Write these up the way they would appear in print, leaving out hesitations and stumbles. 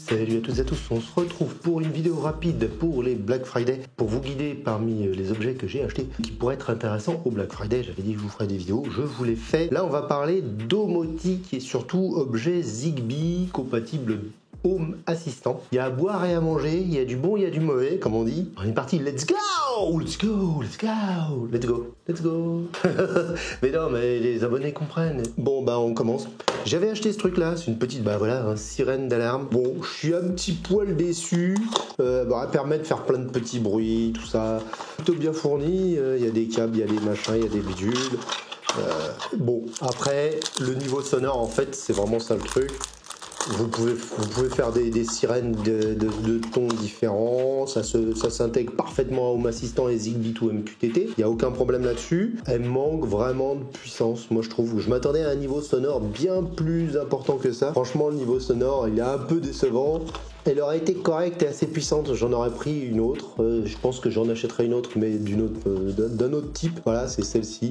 Salut à toutes et à tous, on se retrouve pour une vidéo rapide pour les Black Friday, pour vous guider parmi les objets que j'ai achetés qui pourraient être intéressants au Black Friday. J'avais dit que je vous ferais des vidéos, je vous les fais. Là on va parler domotique et surtout objets Zigbee compatibles Home Assistant. Il y a à boire et à manger, il y a du bon, il y a du mauvais, comme on dit. On est parti, let's go, let's go, let's go, let's go, let's go. Mais non, mais les abonnés comprennent. Bon, bah on commence. J'avais acheté ce truc-là, c'est une petite, bah voilà, sirène d'alarme. Bon, je suis un petit poil déçu. Elle permet de faire plein de petits bruits, tout ça. Plutôt bien fourni. Il y a des câbles, il y a des machins, il y a des bidules. Bon, après, le niveau sonore, en fait, c'est vraiment ça le truc. Vous pouvez faire des sirènes de tons différents, ça s'intègre parfaitement à Home Assistant et Zigbee to MQTT, il n'y a aucun problème là-dessus. Elle manque vraiment de puissance, moi je trouve. Je m'attendais à un niveau sonore bien plus important que ça. Franchement, le niveau sonore, il est un peu décevant. Elle aurait été correcte et assez puissante, j'en aurais pris une autre. Je pense que j'en achèterai une autre, mais d'un autre type. Voilà, c'est celle-ci.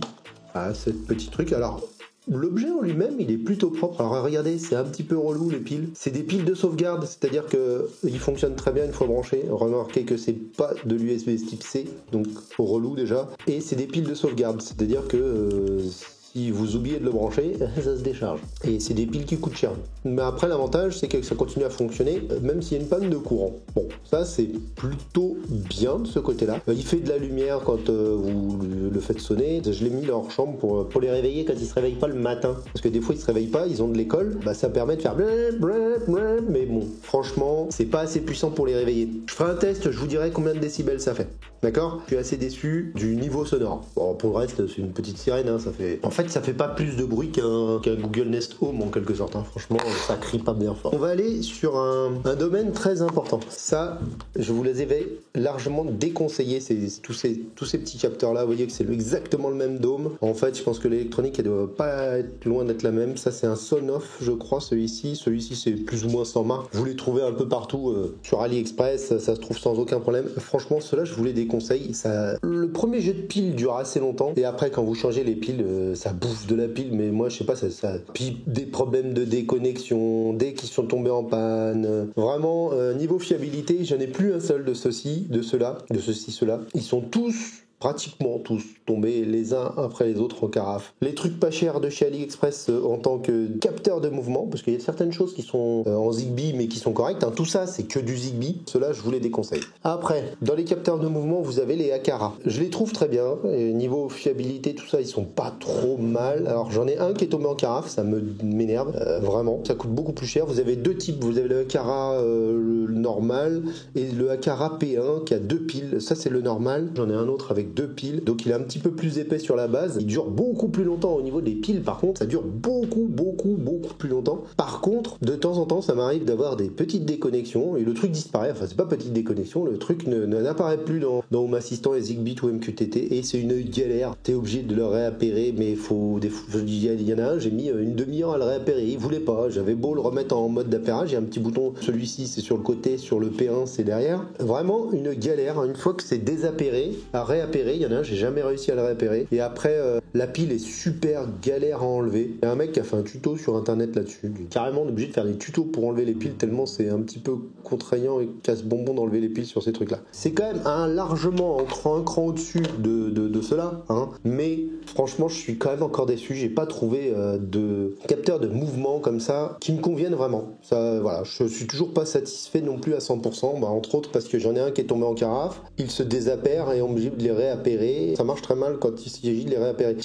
Ah, cette petit truc. Alors, l'objet en lui-même, il est plutôt propre. Alors regardez, c'est un petit peu relou les piles. C'est des piles de sauvegarde, c'est-à-dire qu'ils fonctionnent très bien une fois branchés. Remarquez que c'est pas de l'USB type C, donc relou déjà. Et c'est des piles de sauvegarde, c'est-à-dire que si vous oubliez de le brancher, ça se décharge. Et c'est des piles qui coûtent cher. Mais après, l'avantage, c'est que ça continue à fonctionner, même s'il y a une panne de courant. Bon, ça, c'est plutôt bien de ce côté-là. Il fait de la lumière quand vous le faites sonner. Je l'ai mis dans leur chambre pour les réveiller quand ils se réveillent pas le matin. Parce que des fois, ils se réveillent pas, ils ont de l'école. Bah, ça permet de faire mais bon, franchement, c'est pas assez puissant pour les réveiller. Je ferai un test, je vous dirai combien de décibels ça fait. D'accord? Je suis assez déçu du niveau sonore. Bon, pour le reste, c'est une petite sirène, hein, ça fait... En fait, ça fait pas plus de bruit qu'un Google Nest Home en quelque sorte, hein. Franchement, ça crie pas bien fort. On va aller sur un domaine très important. Ça, je vous les avais largement déconseillé, tous ces petits capteurs là. Vous voyez que c'est exactement le même dôme. En fait, je pense que l'électronique, elle doit pas être loin d'être la même. Ça, c'est un Sonoff, je crois, celui-ci. Celui-ci, c'est plus ou moins sans marque. Vous les trouvez un peu partout sur AliExpress, ça se trouve sans aucun problème. Franchement, ceux-là, je vous les déconseille. Le premier jet de pile dure assez longtemps. Et après, quand vous changez les piles, ça bouffe de la pile, mais moi je sais pas, puis des problèmes de déconnexion dès qu'ils sont tombés en panne. Vraiment, niveau fiabilité, j'en ai plus un seul de ceci, de cela, de ceci, cela. Ils sont pratiquement tous tombés les uns après les autres en carafe. Les trucs pas chers de chez AliExpress en tant que capteur de mouvement, parce qu'il y a certaines choses qui sont en Zigbee mais qui sont correctes, hein. Tout ça c'est que du Zigbee, cela je vous les déconseille. Après, dans les capteurs de mouvement, vous avez les Aqara. Je les trouve très bien, et niveau fiabilité, tout ça, ils sont pas trop mal. Alors j'en ai un qui est tombé en carafe, ça m'énerve, vraiment. Ça coûte beaucoup plus cher. Vous avez deux types, vous avez le Aqara le normal et le Aqara P1 qui a deux piles. Ça c'est le normal. J'en ai un autre avec deux piles, donc il est un petit peu plus épais sur la base, il dure beaucoup plus longtemps au niveau des piles. Par contre, ça dure beaucoup plus longtemps. Par contre, de temps en temps, ça m'arrive d'avoir des petites déconnexions et le truc disparaît. Enfin, c'est pas petite déconnexion, le truc n'apparaît plus dans Home Assistant et Zigbee to MQTT et c'est une galère. T'es obligé de le réappairer, mais il y en a un, j'ai mis une demi-heure à le réappairer, il voulait pas. J'avais beau le remettre en mode d'appairage, il y a un petit bouton, celui-ci c'est sur le côté, sur le P1 c'est derrière. Vraiment une galère. Une fois que c'est désappairé, à réappairer, il y en a un, j'ai jamais réussi à le réappairer. Et après, la pile est super galère à enlever. Il y a un mec qui a fait un tuto sur internet là-dessus. Carrément, on est obligé de faire des tutos pour enlever les piles, tellement c'est un petit peu contraignant et casse-bonbon d'enlever les piles sur ces trucs-là. C'est quand même largement un cran au-dessus de cela, hein. Mais franchement, je suis quand même encore déçu. J'ai pas trouvé de capteur de mouvement comme ça qui me convienne vraiment. Ça, voilà, je suis toujours pas satisfait non plus à 100%. Bah, entre autres parce que j'en ai un qui est tombé en carafe. Il se désappaire et on est obligé de les réappairer. Ça marche très mal quand il s'agit de les réappairer.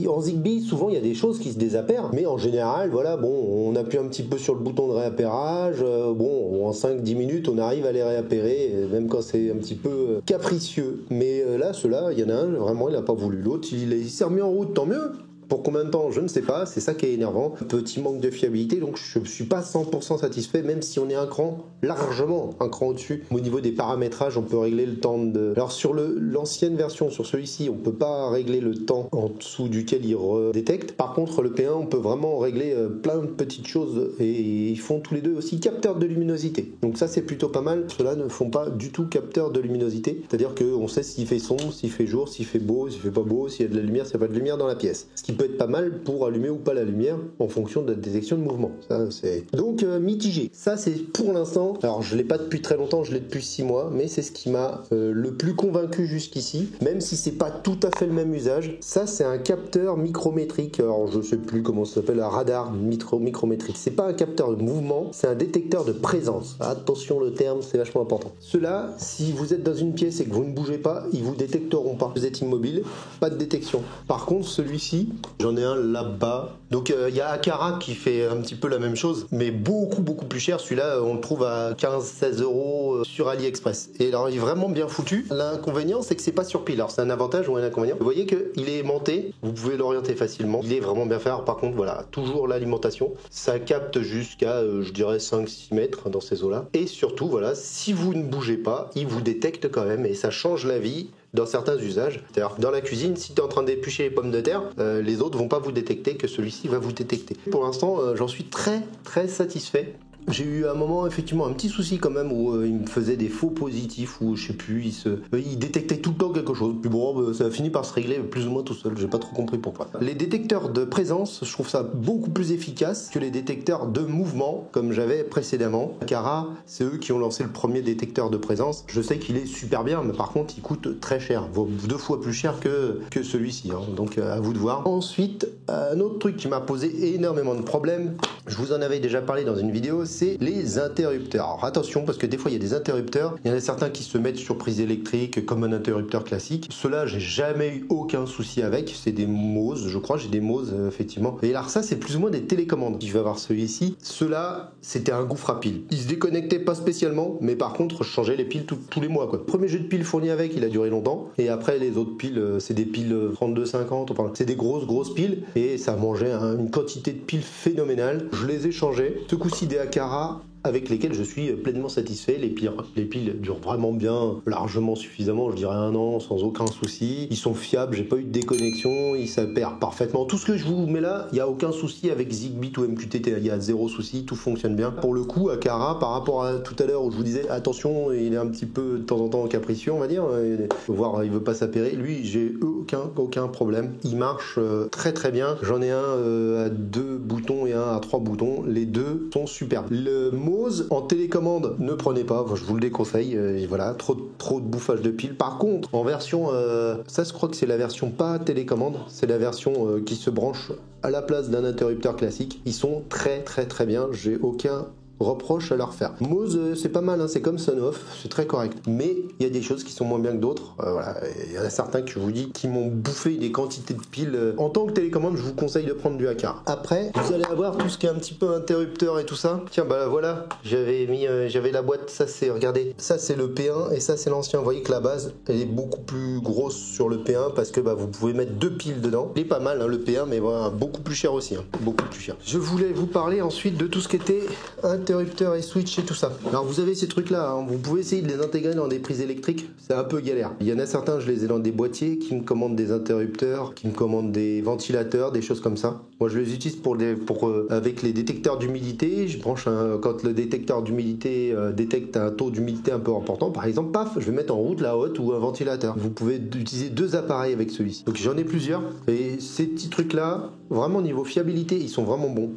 En Zigbee, souvent il y a des choses qui se désappairent, mais en général, voilà, bon, on appuie un petit peu sur le bouton de réappairage, bon, en 5-10 minutes, on arrive à les réappairer, même quand c'est un petit peu capricieux. Mais là, ceux-là, il y en a un, vraiment, il n'a pas voulu. L'autre, il s'est remis en route, tant mieux. Pour combien de temps, je ne sais pas, c'est ça qui est énervant. Petit manque de fiabilité, donc je ne suis pas 100% satisfait, même si on est un cran, largement un cran au-dessus. Au niveau des paramétrages, on peut régler le temps de... Alors sur l'ancienne version, sur celui-ci, on peut pas régler le temps en dessous duquel il redétecte. Par contre, le P1, on peut vraiment régler plein de petites choses, et ils font tous les deux aussi capteur de luminosité. Donc ça, c'est plutôt pas mal. Ceux-là ne font pas du tout capteur de luminosité, c'est-à-dire qu'on sait s'il fait sombre, s'il fait jour, s'il fait beau, s'il fait pas beau, s'il y a de la lumière, s'il n'y a pas de lumière dans la pièce. Ce qui peut être pas mal pour allumer ou pas la lumière en fonction de la détection de mouvement. Ça, c'est... Donc mitigé. Ça, c'est pour l'instant. Alors je l'ai pas depuis très longtemps, je l'ai depuis 6 mois, mais c'est ce qui m'a le plus convaincu jusqu'ici, même si c'est pas tout à fait le même usage. Ça, c'est un capteur micrométrique. Alors je sais plus comment ça s'appelle, un radar micrométrique. C'est pas un capteur de mouvement, c'est un détecteur de présence. Attention, le terme, c'est vachement important. Ceux-là, si vous êtes dans une pièce et que vous ne bougez pas, ils vous détecteront pas. Vous êtes immobile, pas de détection. Par contre, celui-ci, j'en ai un là-bas. Donc il y a Aqara qui fait un petit peu la même chose, mais beaucoup plus cher. Celui-là, on le trouve à 15-16 € sur AliExpress. Et alors, il est vraiment bien foutu. L'inconvénient, c'est que c'est pas sur pile. Alors, c'est un avantage ou un inconvénient. Vous voyez qu'il est aimanté, vous pouvez l'orienter facilement. Il est vraiment bien fait. Alors, par contre, voilà, toujours l'alimentation. Ça capte jusqu'à, je dirais, 5-6 mètres dans ces eaux-là. Et surtout, voilà, si vous ne bougez pas, il vous détecte quand même et ça change la vie dans certains usages. C'est-à-dire dans la cuisine, si tu es en train d'éplucher les pommes de terre, les autres vont pas vous détecter, que celui-ci va vous détecter. Pour l'instant, j'en suis très satisfait. J'ai eu à un moment effectivement un petit souci quand même où il me faisait des faux positifs, ou je sais plus, il détectait tout le temps quelque chose. Puis bon, ça a fini par se régler plus ou moins tout seul, j'ai pas trop compris pourquoi. Les détecteurs de présence, je trouve ça beaucoup plus efficace que les détecteurs de mouvement comme j'avais précédemment. Aqara, c'est eux qui ont lancé le premier détecteur de présence. Je sais qu'il est super bien, mais par contre il coûte très cher, vaut 2 fois plus cher que celui-ci, hein. Donc à vous de voir. Ensuite, un autre truc qui m'a posé énormément de problèmes, je vous en avais déjà parlé dans une vidéo, c'est les interrupteurs. Alors attention, parce que des fois il y a des interrupteurs, il y en a certains qui se mettent sur prise électrique comme un interrupteur classique. Ceux-là, j'ai jamais eu aucun souci avec, c'est des Mose, je crois, j'ai des Mose effectivement. Et alors ça, c'est plus ou moins des télécommandes. Je vais avoir celui-ci. Ceux-là, c'était un gouffre à piles. Ils se déconnectaient pas spécialement, mais par contre, je changeais les piles tous les mois, quoi. Le premier jeu de piles fourni avec, il a duré longtemps, et après les autres piles, c'est des piles 3250, enfin, c'est des grosses piles, et ça mangeait une quantité de piles phénoménale. Je les ai changées. Ce coup-ci des Aqara, avec lesquels je suis pleinement satisfait. Les piles durent vraiment bien, largement suffisamment, je dirais 1 an, sans aucun souci. Ils sont fiables, j'ai pas eu de déconnexion, ils s'appairent parfaitement. Tout ce que je vous mets là, il n'y a aucun souci avec Zigbee ou MQTT, il y a 0 souci, tout fonctionne bien. Pour le coup, Aqara, par rapport à tout à l'heure où je vous disais, attention, il est un petit peu de temps en temps capricieux, on va dire, voire il veut pas s'appairer. Lui, j'ai aucun problème. Il marche très bien. J'en ai un à 2 boutons et un à 3 boutons. Les deux sont super. Le Mose en télécommande, ne prenez pas, je vous le déconseille. Voilà, trop de bouffage de piles. Par contre, en version, ça je crois que c'est la version pas télécommande, c'est la version qui se branche à la place d'un interrupteur classique. Ils sont très bien. J'ai aucun reproche à leur faire. Mose, c'est pas mal, hein, c'est comme Sonoff, c'est très correct. Mais il y a des choses qui sont moins bien que d'autres. Voilà, il y en a certains que je vous dis qui m'ont bouffé des quantités de piles. En tant que télécommande, je vous conseille de prendre du Aqara. Après, vous allez avoir tout ce qui est un petit peu interrupteur et tout ça. Tiens, bah voilà, j'avais la boîte. Ça c'est, regardez, ça c'est le P1 et ça c'est l'ancien. Vous voyez que la base, elle est beaucoup plus grosse sur le P1 parce que bah, vous pouvez mettre 2 piles dedans. Il est pas mal, hein, le P1, mais voilà, beaucoup plus cher aussi, hein, beaucoup plus cher. Je voulais vous parler ensuite de tout ce qui était interrupteur et switch et tout ça. Alors vous avez ces trucs là, hein, vous pouvez essayer de les intégrer dans des prises électriques, c'est un peu galère. Il y en a certains, je les ai dans des boîtiers qui me commandent des interrupteurs, qui me commandent des ventilateurs, des choses comme ça. Moi je les utilise avec les détecteurs d'humidité. Je branche quand le détecteur d'humidité détecte un taux d'humidité un peu important, par exemple, paf, je vais mettre en route la hotte ou un ventilateur. Vous pouvez utiliser 2 appareils avec celui-ci. Donc j'en ai plusieurs et ces petits trucs là, vraiment niveau fiabilité, ils sont vraiment bons.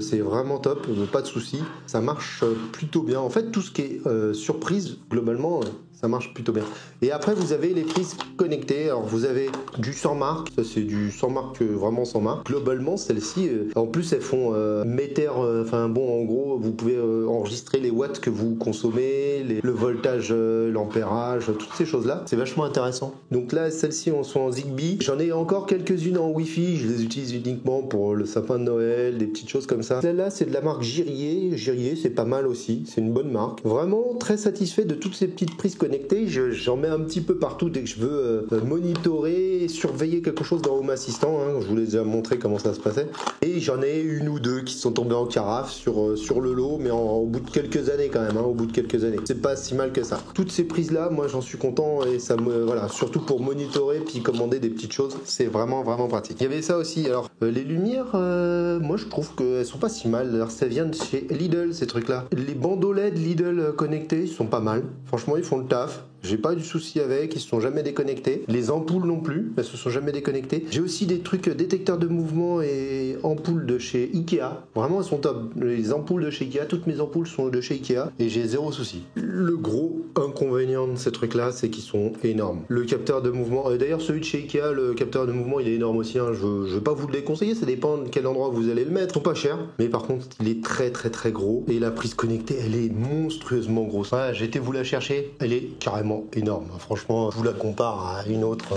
C'est vraiment top, pas de soucis, ça marche plutôt bien. En fait, tout ce qui est surprise, globalement, ça marche plutôt bien. Et après, vous avez les prises connectées. Alors, vous avez du sans marque. Ça, c'est du sans marque, vraiment sans marque. Globalement, celles-ci, en plus, elles font metteurs. Enfin, bon, en gros, vous pouvez enregistrer les watts que vous consommez, le voltage, l'ampérage, toutes ces choses-là. C'est vachement intéressant. Donc là, celles-ci sont en Zigbee. J'en ai encore quelques-unes en Wi-Fi. Je les utilise uniquement pour le sapin de Noël, des petites choses choses comme ça. Celle-là, c'est de la marque Jirier. Jirier, c'est pas mal aussi. C'est une bonne marque. Vraiment très satisfait de toutes ces petites prises connectées. J'en mets un petit peu partout dès que je veux monitorer, surveiller quelque chose dans Home Assistant. Hein. Je vous l'ai déjà montré comment ça se passait. Et j'en ai une ou deux qui sont tombées en carafe sur le lot, mais au bout de quelques années quand même. Hein, au bout de quelques années. C'est pas si mal que ça. Toutes ces prises-là, moi, j'en suis content et ça me voilà, surtout pour monitorer puis commander des petites choses, c'est vraiment pratique. Il y avait ça aussi. Alors les lumières, moi je trouve qu'elles sont pas si mal. Alors ça vient de chez Lidl ces trucs-là. Les bandeaux LED Lidl connectés, ils sont pas mal. Franchement, ils font le taf. J'ai pas eu de souci avec, ils se sont jamais déconnectés. Les ampoules non plus, elles se sont jamais déconnectées. J'ai aussi des trucs détecteurs de mouvement et ampoules de chez Ikea. Vraiment, elles sont top. Les ampoules de chez Ikea, toutes mes ampoules sont de chez Ikea et j'ai zéro souci. Le gros inconvénient de ces trucs-là, c'est qu'ils sont énormes. Le capteur de mouvement, d'ailleurs celui de chez Ikea, le capteur de mouvement, il est énorme aussi. Hein. Je vais pas vous le déconseiller, ça dépend de quel endroit vous allez le mettre. Ils sont pas chers, mais par contre, il est très gros et la prise connectée, elle est monstrueusement grosse. Ouais, j'ai été vous la chercher, elle est carrément énorme. Franchement, je vous la compare à une autre.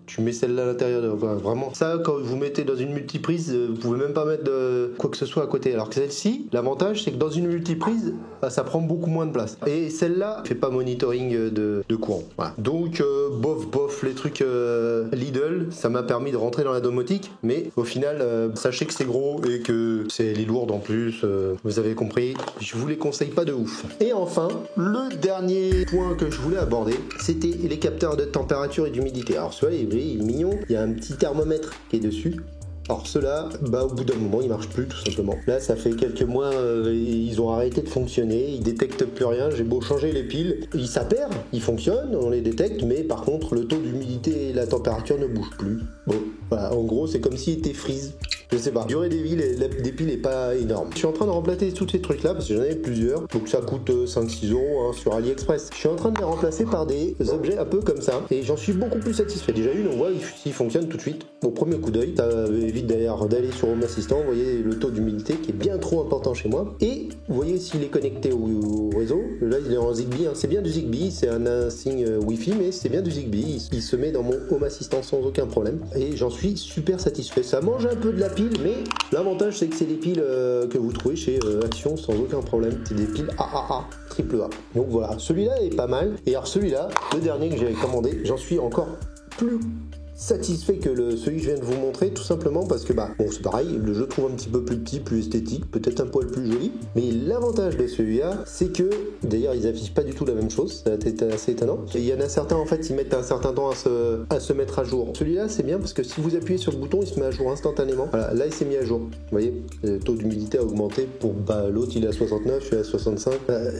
Tu mets celle-là à l'intérieur, vraiment. Ça, quand vous mettez dans une multiprise, vous pouvez même pas mettre quoi que ce soit à côté. Alors que celle-ci, l'avantage, c'est que dans une multiprise, ça prend beaucoup moins de place. Et celle-là, fait pas monitoring de courant. Voilà. Donc, bof, les trucs Lidl, ça m'a permis de rentrer dans la domotique. Mais au final, sachez que c'est gros et que c'est les lourdes en plus. Vous avez compris. Je vous les conseille pas de ouf. Et enfin, le dernier point que je voulais aborder, c'était les capteurs de température et d'humidité. Alors, celui-là, il est mignon, il y a un petit thermomètre qui est dessus. Alors ceux-là, au bout d'un moment, ils marchent plus tout simplement. Là, ça fait quelques mois, ils ont arrêté de fonctionner, ils détectent plus rien. J'ai beau changer les piles, ils s'apèrent, ils fonctionnent, on les détecte, mais par contre, le taux d'humidité et la température ne bougent plus. Bon, voilà, en gros, c'est comme s'ils étaient freeze. Je sais pas. Durée des piles est pas énorme. Je suis en train de remplacer tous ces trucs là parce que j'en ai plusieurs. Donc ça coûte 5-6 € hein, sur AliExpress. Je suis en train de les remplacer par des objets un peu comme ça. Et j'en suis beaucoup plus satisfait. Déjà on voit s'il fonctionne tout de suite. Au premier coup d'œil. Ça évite d'ailleurs d'aller sur Home Assistant. Vous voyez le taux d'humidité qui est bien trop important chez moi. Et vous voyez s'il est connecté au réseau. Là il est en Zigbee. Hein. C'est bien du Zigbee. C'est un signe Wi-Fi mais c'est bien du Zigbee. Il se met dans mon Home Assistant sans aucun problème. Et j'en suis super satisfait. Ça mange un peu de la pile. Mais l'avantage c'est que c'est des piles que vous trouvez chez Action sans aucun problème. C'est des piles AAA, triple A. Donc voilà, celui-là est pas mal. Et alors celui-là, le dernier que j'avais commandé, j'en suis encore plus satisfait que celui que je viens de vous montrer, tout simplement parce que bon, c'est pareil, le jeu trouve un petit peu plus petit, plus esthétique, peut-être un poil plus joli, mais l'avantage de celui-là, c'est que d'ailleurs ils affichent pas du tout la même chose, c'est assez étonnant. Et il y en a certains en fait, ils mettent un certain temps à se mettre à jour. Celui-là c'est bien parce que si vous appuyez sur le bouton, il se met à jour instantanément. Voilà, là il s'est mis à jour. Vous voyez, le taux d'humidité a augmenté pour l'autre il est à 69, je suis à 65.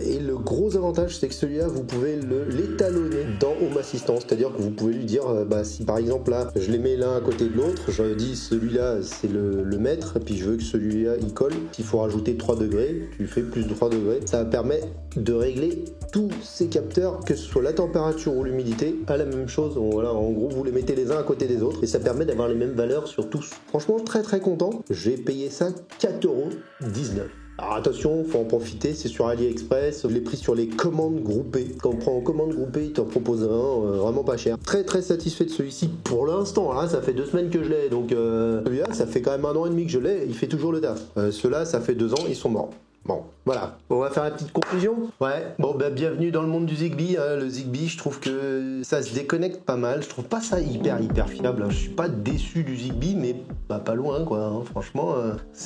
Et le gros avantage, c'est que celui-là, vous pouvez l'étalonner dans Home Assistant, c'est-à-dire que vous pouvez lui dire, si par exemple là, je les mets l'un à côté de l'autre, je dis celui-là c'est le maître, et puis je veux que celui-là il colle. S'il faut rajouter 3 degrés, tu fais plus de 3 degrés. Ça permet de régler tous ces capteurs, que ce soit la température ou l'humidité, à la même chose. Voilà, en gros, vous les mettez les uns à côté des autres et ça permet d'avoir les mêmes valeurs sur tous. Franchement, très content. J'ai payé ça 4,19 €. Alors attention, faut en profiter, c'est sur AliExpress, je l'ai pris sur les commandes groupées. Quand on prend en commande groupée, il t'en propose un, vraiment pas cher. Très satisfait de celui-ci pour l'instant, hein, ça fait 2 semaines que je l'ai, donc celui-là, ça fait quand même 1 an et demi que je l'ai, il fait toujours le taf. Ceux-là, ça fait 2 ans, ils sont morts. Bon, voilà, on va faire la petite conclusion. Ouais, bon, bienvenue dans le monde du Zigbee. Hein. Le Zigbee, je trouve que ça se déconnecte pas mal. Je trouve pas ça hyper fiable. Hein. Je suis pas déçu du Zigbee, mais pas loin, quoi. Hein. Franchement,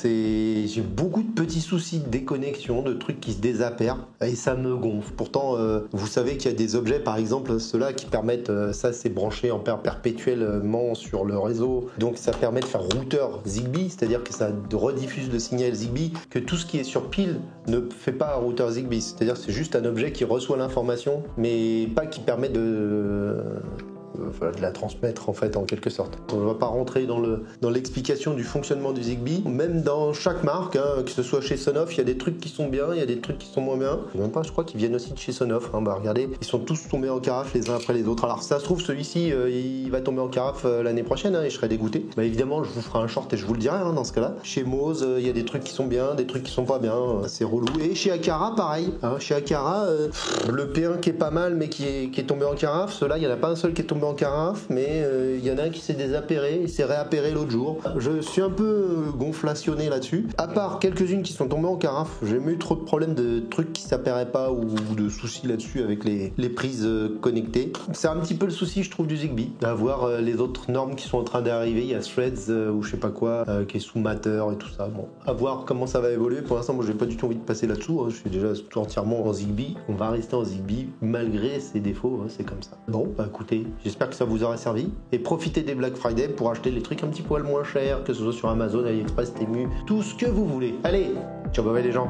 j'ai beaucoup de petits soucis de déconnexion, de trucs qui se désapèrent, et ça me gonfle. Pourtant, vous savez qu'il y a des objets, par exemple, ceux-là qui permettent, ça c'est branché en perpétuellement sur le réseau, donc ça permet de faire routeur Zigbee, c'est-à-dire que ça rediffuse le signal Zigbee, que tout ce qui est sur pile ne fait pas un routeur Zigbee, c'est-à-dire que c'est juste un objet qui reçoit l'information, mais pas qui permet de la transmettre en fait en quelque sorte. On ne va pas rentrer dans l'explication du fonctionnement du Zigbee. Même dans chaque marque, hein, que ce soit chez Sonoff, il y a des trucs qui sont bien, il y a des trucs qui sont moins bien. Même pas, je crois qu'ils viennent aussi de chez Sonoff. Hein. Regardez, ils sont tous tombés en carafe les uns après les autres. Alors ça se trouve celui-ci, il va tomber en carafe l'année prochaine, hein, et je serai dégoûté. Évidemment, je vous ferai un short et je vous le dirai hein, dans ce cas-là. Chez Mose, il y a des trucs qui sont bien, des trucs qui sont pas bien. C'est relou. Et chez Aqara, pareil. Hein, chez Aqara, le P1 qui est pas mal mais qui est tombé en carafe, celui-là, il n'y en a pas un seul qui est tombé en carafe, mais il y en a un qui s'est désappairé, il s'est réappairé l'autre jour. Je suis un peu gonflationné là-dessus. À part quelques-unes qui sont tombées en carafe, j'ai jamais eu trop de problèmes de trucs qui s'apparaient pas ou de soucis là-dessus avec les prises connectées. C'est un petit peu le souci, je trouve, du Zigbee, d'avoir les autres normes qui sont en train d'arriver. Il y a Threads ou je sais pas quoi qui est sous Matter et tout ça. Bon, à voir comment ça va évoluer. Pour l'instant, moi, j'ai pas du tout envie de passer là-dessous. Je suis déjà tout entièrement en Zigbee. On va rester en Zigbee malgré ses défauts. C'est comme ça. Bon, bah écoutez, j'espère que ça vous aura servi et profitez des Black Friday pour acheter les trucs un petit poil moins chers, que ce soit sur Amazon, AliExpress, Temu, tout ce que vous voulez. Allez, ciao, bye bye les gens.